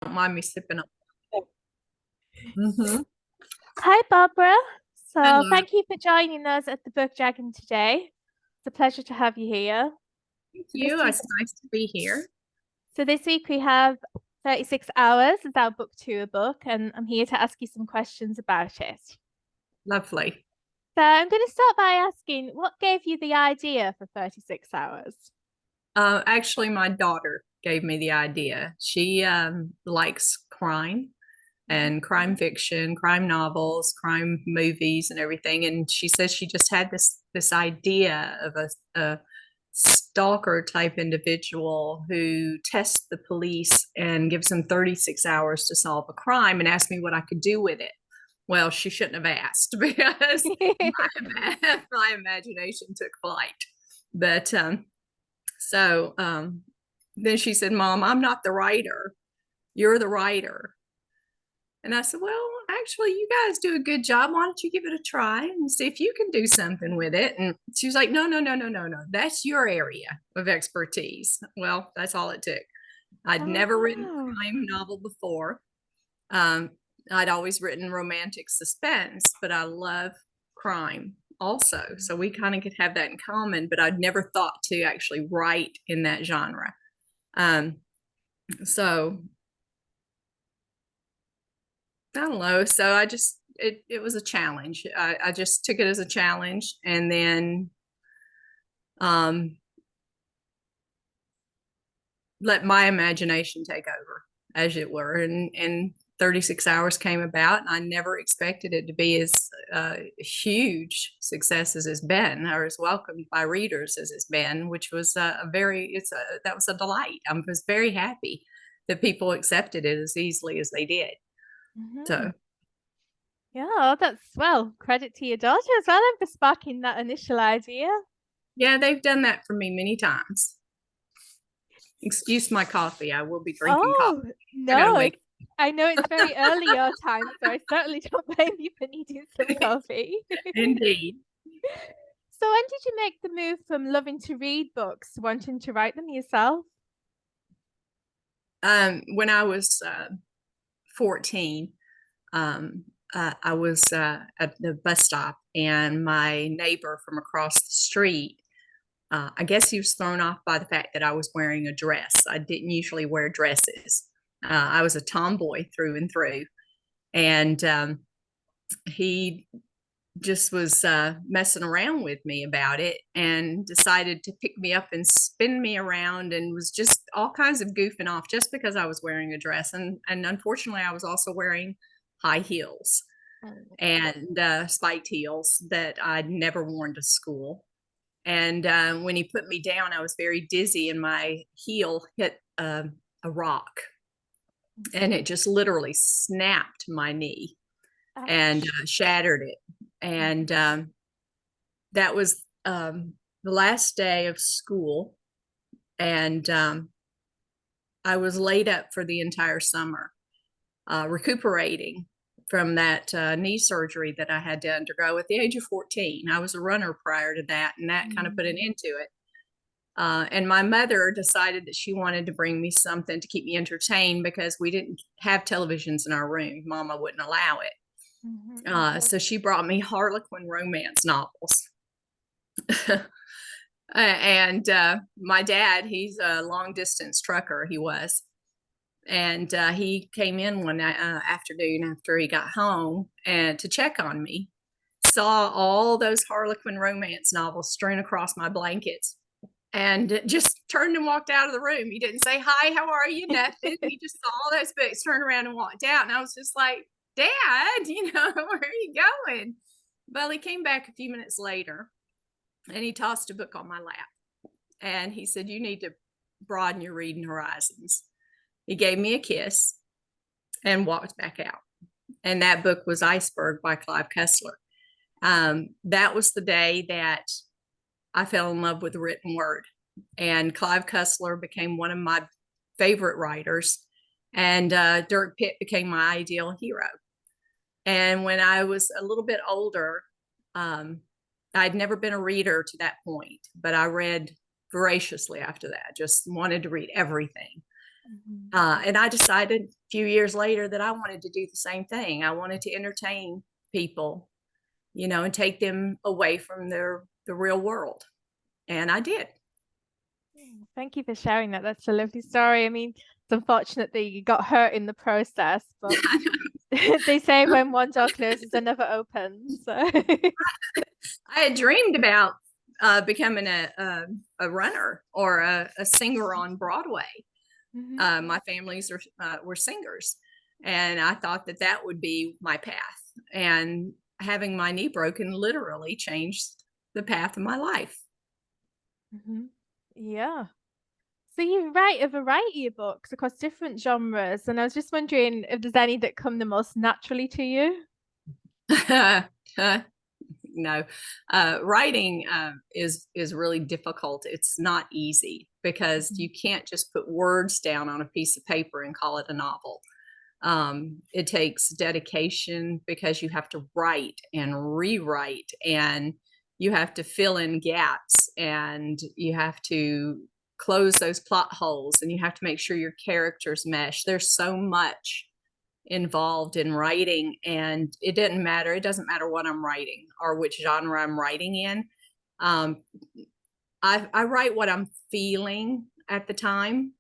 Don't mind me sipping on. Hmm. Hi, Barbara. So, Hello, thank you for joining us at the Book Dragon today. It's a pleasure to have you here. thank So this you. week, It's nice to be here. so this week we have 36 Hours as our book tour book, and I'm here to ask you some questions about it. Lovely. So, I'm going to start by asking, what gave you the idea for 36 Hours? Actually, my daughter gave me the idea. She likes crime and crime fiction, crime novels, crime movies, and everything. And she says she just had this idea of a stalker type individual who tests the police and gives them 36 hours to solve a crime and asked me what I could do with it. Well, she shouldn't have asked because my imagination took flight. But so then she said, Mom, I'm not the writer. You're the writer. And I said, well, actually, you guys do a good job. Why don't you give it a try and see if you can do something with it? And she was like, no, no, no, no, no, no. That's your area of expertise. Well, that's all it took. I'd Oh, never written wow. a crime novel before. Um, I'd always written romantic suspense, but I love crime also. So we kind of could have that in common, but I'd never thought to actually write in that genre. Um, so I don't know. So it was a challenge. I just took it as a challenge and then um, let my imagination take over, as it were. And 36 hours came about, and I never expected it to be as huge success as it's been, or as welcomed by readers as it's been, which was that was a delight. I was very happy that people accepted it as easily as they did. Mhm. So Yeah, well, credit to your daughter as well then for sparking that initial idea. yeah, they've done that for me many times. Excuse my coffee. I will be drinking coffee. Oh, I gotta no, wake. I know it's very early your time, so I certainly don't blame you for needing some coffee. Indeed. So when did you make the move from loving to read books to wanting to write them yourself? When I was 14, I was at the bus stop, and my neighbor from across the street, I guess he was thrown off by the fact that I was wearing a dress. I didn't usually wear dresses. I was a tomboy through and through. And he just was messing around with me about it and decided to pick me up and spin me around, and was just all kinds of goofing off just because I was wearing a dress. And unfortunately, I was also wearing high heels Oh. and spiked heels that I'd never worn to school. And when he put me down, I was very dizzy, and my heel hit a rock, and it just literally snapped my knee and Ouch. shattered it. And that was the last day of school, and I was laid up for the entire summer, recuperating from that knee surgery that I had to undergo at the age of 14. I was a runner prior to that, and that kind of put an Mm. end to it. And my mother decided that she wanted to bring me something to keep me entertained because we didn't have televisions in our room. Mama wouldn't allow it. Mhm. So she brought me Harlequin romance novels. And my dad, he's a long distance trucker, he was. And he came in one afternoon after he got home and to check on me, saw all those Harlequin romance novels strewn across my blankets, and just turned and walked out of the room. He didn't say, hi, how are you? Nothing. He just saw all those books, turned around and walked out. And I was just like, Dad, where are you going? Well, he came back a few minutes later, and he tossed a book on my lap. And he said, you need to broaden your reading horizons. He gave me a kiss and walked back out. And that book was Iceberg by Clive Cussler. That was the day that I fell in love with the written word. And Clive Cussler became one of my favorite writers. And Dirk Pitt became my ideal hero. And when I was a little bit older, I'd never been a reader to that point, but I read voraciously after that, just wanted to read everything. Mhm. And I decided few years later that I wanted to do the same thing. I wanted to entertain people, and take them away from the real world. And I did. Thank you for sharing that. That's a lovely story. I mean, it's unfortunate that you got hurt in the process, but they say when one door closes, another opens. So I had dreamed about becoming a runner or a singer on Broadway. Mhm. My families were singers, and I thought that that would be my path. And having my knee broken literally changed the path of my life. Mhm. Yeah. So you write a variety of books across different genres, and I was just wondering if there's any that come the most naturally to you. No, writing is really difficult. It's not easy because Mhm. you can't just put words down on a piece of paper and call it a novel. It takes dedication because you have to write and rewrite, and you have to fill in gaps, and you have to close those plot holes, and you have to make sure your characters mesh. There's so much involved in writing, and it doesn't matter what I'm writing or which genre I'm writing in. um, I write what I'm feeling at the time,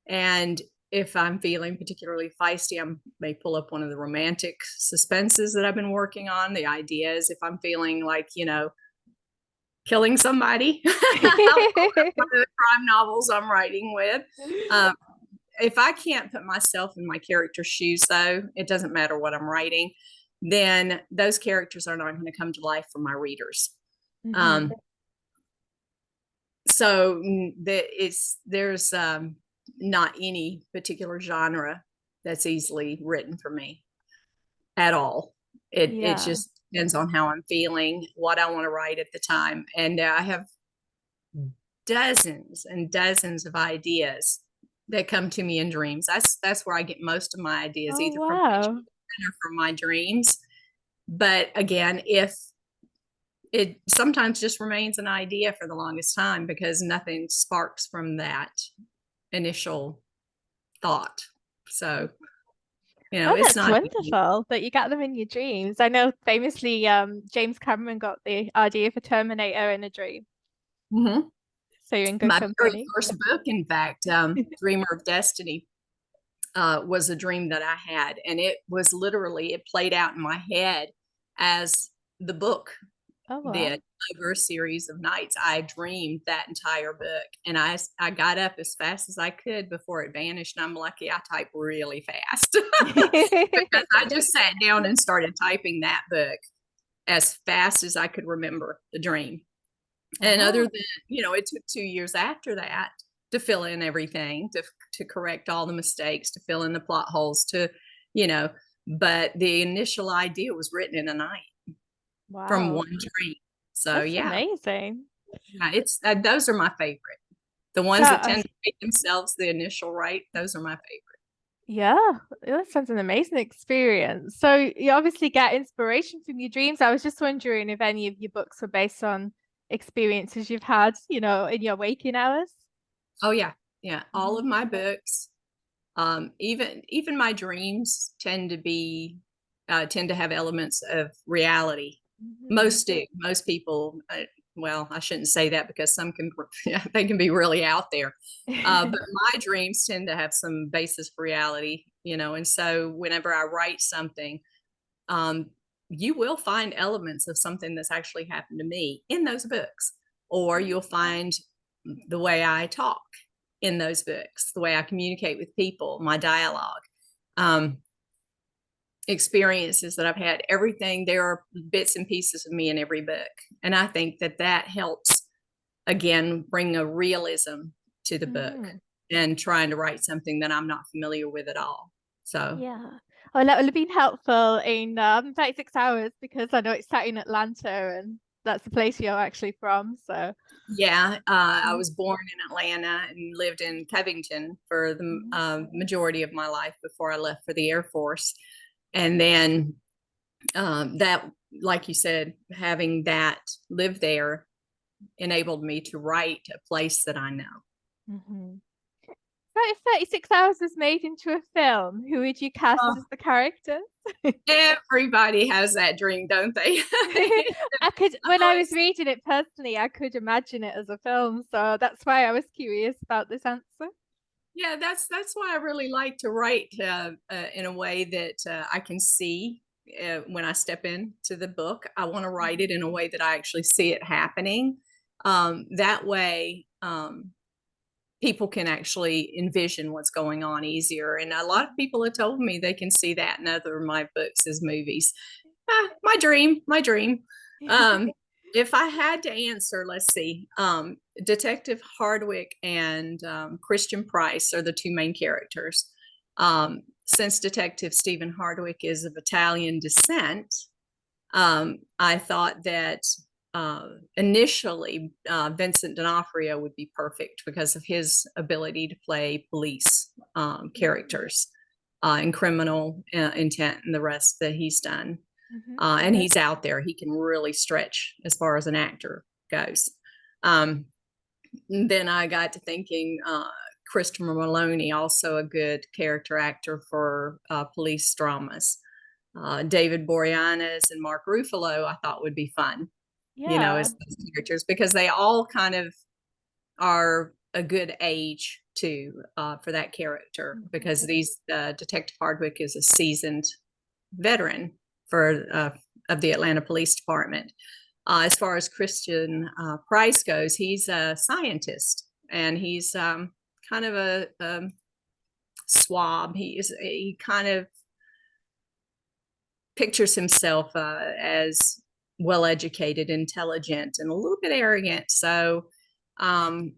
and if I'm feeling particularly feisty, I may pull up one of the romantic suspenses that I've been working on, the ideas. If I'm feeling like, killing somebody, I'll pull up one of the crime novels I'm writing with. um, if I can't put myself in my character's shoes, though, it doesn't matter what I'm writing, then those characters are not going to come to life for my readers. Mhm. Um, so there's not any particular genre that's easily written for me at all. It Yeah. just depends on how I'm feeling, what I want to write at the time, and I have dozens and dozens of ideas that come to me in dreams. That's where I get most of my ideas, Oh, either from wow. or from my dreams. But again, if it sometimes just remains an idea for the longest time because nothing sparks from that initial thought. So, Oh, it's that's not easy. wonderful that you got them in your dreams. I know famously, James Cameron got the idea for Terminator in a dream. Mhm. So you're in good My very company. first book, in fact, Dreamer of Destiny, was a dream that I had, and it played out in my head as the book Oh, wow. did. Over a series of nights, I dreamed that entire book, and I got up as fast as I could before it vanished. And I'm lucky I type really fast because I just sat down and started typing that book as fast as I could remember the dream. And other Oh, than, it took 2 years after that to fill in everything, to correct all the mistakes, to fill in the plot holes, you know, but the initial idea was written in a night from wow. one dream. So That's yeah, amazing. it's those are my favorite. The ones that That, tend to make themselves the initial right, those are my favorite. yeah, that sounds an amazing experience. So you obviously get inspiration from your dreams. I was just wondering if any of your books were based on experiences you've had, in your waking hours. Oh yeah, yeah. All of Mhm. my books, even my dreams tend to have elements of reality. Mhm. Most do. Most people, well, I shouldn't say that because some can they can be really out there. But my dreams tend to have some basis for reality, and so whenever I write something, um, you will find elements of something that's actually happened to me in those books, or you'll find the way I talk in those books, the way I communicate with people, my dialogue, um, experiences that I've had, everything. There are bits and pieces of me in every book. And I think that that helps, again, bring a realism to the book Mhm. and trying to write something that I'm not familiar with at all. So, Yeah. Oh, that would have been helpful in 36 hours because I know it's set in Atlanta and that's the place you're actually from. So, yeah, I mm, was born in Atlanta and lived in Covington for the mhm. majority of my life before I left for the Air Force. And then that, like you said, having that live there enabled me to write a place that I know. Mhm. So if 36 Hours was made into a film, who would you cast Oh, as the character? everybody has that dream, don't they? I could, when I was Always, reading it personally, I could imagine it as a film, so that's why I was curious about this answer. yeah, that's why I really like to write in a way that I can see when I step into the book. I want to write it in a way that I actually see it happening. That way, people can actually envision what's going on easier. And a lot of people have told me they can see that in other of my books as movies. My dream, my dream. Um, if I had to answer, let's see, Detective Hardwick and Christian Price are the two main characters. Since Detective Stephen Hardwick is of Italian descent, I thought that initially Vincent D'Onofrio would be perfect because of his ability to play police characters and criminal intent and the rest that he's done. And he's out there. He can really stretch as far as an actor goes. Um, then I got to thinking Christopher Maloney, also a good character actor for police dramas. David Boreanaz and Mark Ruffalo, I thought would be fun, you know, Yeah. as characters because they all kind of are a good age too for that character because these Detective Hardwick is a seasoned veteran for of the Atlanta Police Department. As far as Christian Price goes, he's a scientist and he's kind of a swab. He kind of pictures himself as well educated, intelligent, and a little bit arrogant. So um,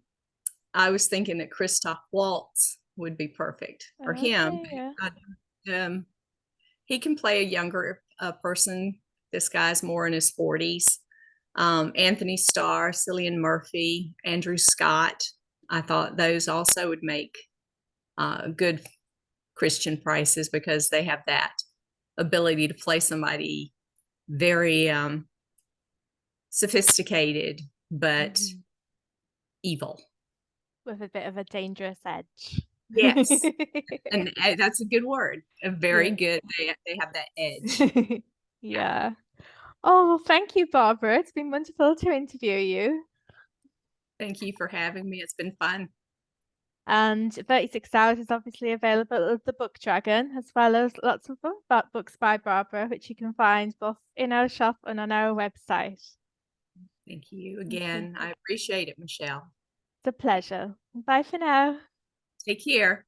I was thinking that Christoph Waltz would be perfect for him. Okay, yeah. Um, he can play a younger person. This guy's more in his 40s. Anthony Starr, Cillian Murphy, Andrew Scott. I thought those also would make good Christian Prices because they have that ability to play somebody very sophisticated but evil. With a bit of a dangerous edge. Yes, and that's a good word. A very Yeah. good. They have that edge. Yeah. Yeah. Oh, well, thank you, Barbara. It's been wonderful to interview you. Thank you for having me. It's been fun. And 36 Hours is obviously available at the Book Dragon, as well as lots of other books by Barbara, which you can find both in our shop and on our website. Thank you Okay. again. I appreciate it, Michelle. It's a pleasure. Bye for now. Take care.